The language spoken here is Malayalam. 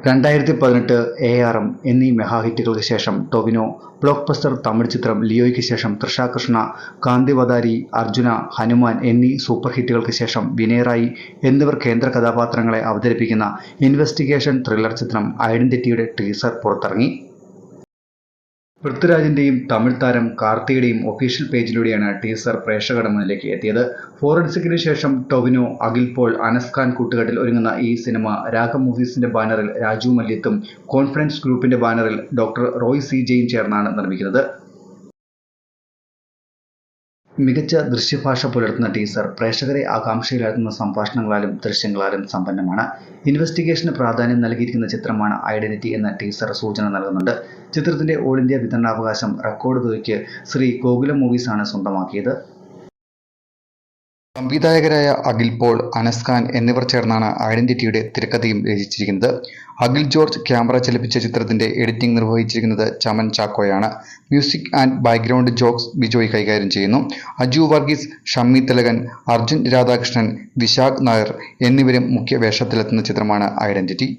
2018 ARM എന്നീ മെഗാഹിറ്റുകൾക്ക് ശേഷം ടൊവിനോ ബ്ലോക്ക് ബസ്റ്റർ തമിഴ് ചിത്രം ലിയോയ്ക്ക് ശേഷം തൃഷ കൃഷ്ണ, കാന്തിവതാരി, അർജുന, ഹനുമാൻ എന്നീ സൂപ്പർ ഹിറ്റുകൾക്ക് ശേഷം വിനയ് റായി എന്നിവർ കേന്ദ്ര കഥാപാത്രങ്ങളെ അവതരിപ്പിക്കുന്ന ഇൻവെസ്റ്റിഗേഷൻ ത്രില്ലർ ചിത്രം ഐഡന്റിറ്റിയുടെ ടീസർ പുറത്തിറങ്ങി. പൃഥ്വിരാജിന്റെയും തമിഴ് താരം കാർത്തിയുടെയും ഒഫീഷ്യൽ പേജിലൂടെയാണ് ടീസർ പ്രേക്ഷകരുടെ മുന്നിലേക്ക് എത്തിയത്. ഫോറൻസിക്കിന് ശേഷം ടൊവിനോ, അഖിൽ പോൾ, അനസ് ഖാൻ കൂട്ടുകെട്ടിൽ ഒരുങ്ങുന്ന ഈ സിനിമ രാഗം മൂവീസിന്റെ ബാനറിൽ രാജു മല്യത്തും കോൺഫിഡൻസ് ഗ്രൂപ്പിന്റെ ബാനറിൽ ഡോക്ടർ റോയ് സി ജെയും ചേർന്നാണ് നിർമ്മിക്കുന്നത്. മികച്ച ദൃശ്യഭാഷ പുലർത്തുന്ന ടീസർ പ്രേക്ഷകരെ ആകാംക്ഷയിലാഴ്ത്തുന്ന സംഭാഷണങ്ങളാലും ദൃശ്യങ്ങളാലും സമ്പന്നമാണ്. ഇൻവെസ്റ്റിഗേഷന് പ്രാധാന്യം നൽകിയിരിക്കുന്ന ചിത്രമാണ് ഐഡന്റിറ്റി എന്ന ടീസർ സൂചന നൽകുന്നുണ്ട്. ചിത്രത്തിന്റെ ഓൾ ഇന്ത്യ വിതരണാവകാശം റെക്കോർഡ് തുകയ്ക്ക് ശ്രീ ഗോകുലം മൂവീസാണ് സ്വന്തമാക്കിയത്. സംവിധായകരായ അഖിൽ പോൾ, അനസ് ഖാൻ എന്നിവർ ചേർന്നാണ് ഐഡന്റിറ്റിയുടെ തിരക്കഥയും രചിച്ചിരിക്കുന്നത്. അഖിൽ ജോർജ് ക്യാമറ ചലിപ്പിച്ച ചിത്രത്തിന്റെ എഡിറ്റിംഗ് നിർവഹിച്ചിരിക്കുന്നത് ചമൻ ചാക്കോയാണ്. മ്യൂസിക് ആൻഡ് ബാക്ക്ഗ്രൗണ്ട് ജോക്സ് ബിജോയ് കൈകാര്യം ചെയ്യുന്നു. അജു വർഗീസ്, ഷമ്മി തിലകൻ, അർജുൻ രാധാകൃഷ്ണൻ, വിശാഖ് നായർ എന്നിവരും മുഖ്യ വേഷത്തിലെത്തുന്ന ചിത്രമാണ് ഐഡന്റിറ്റി.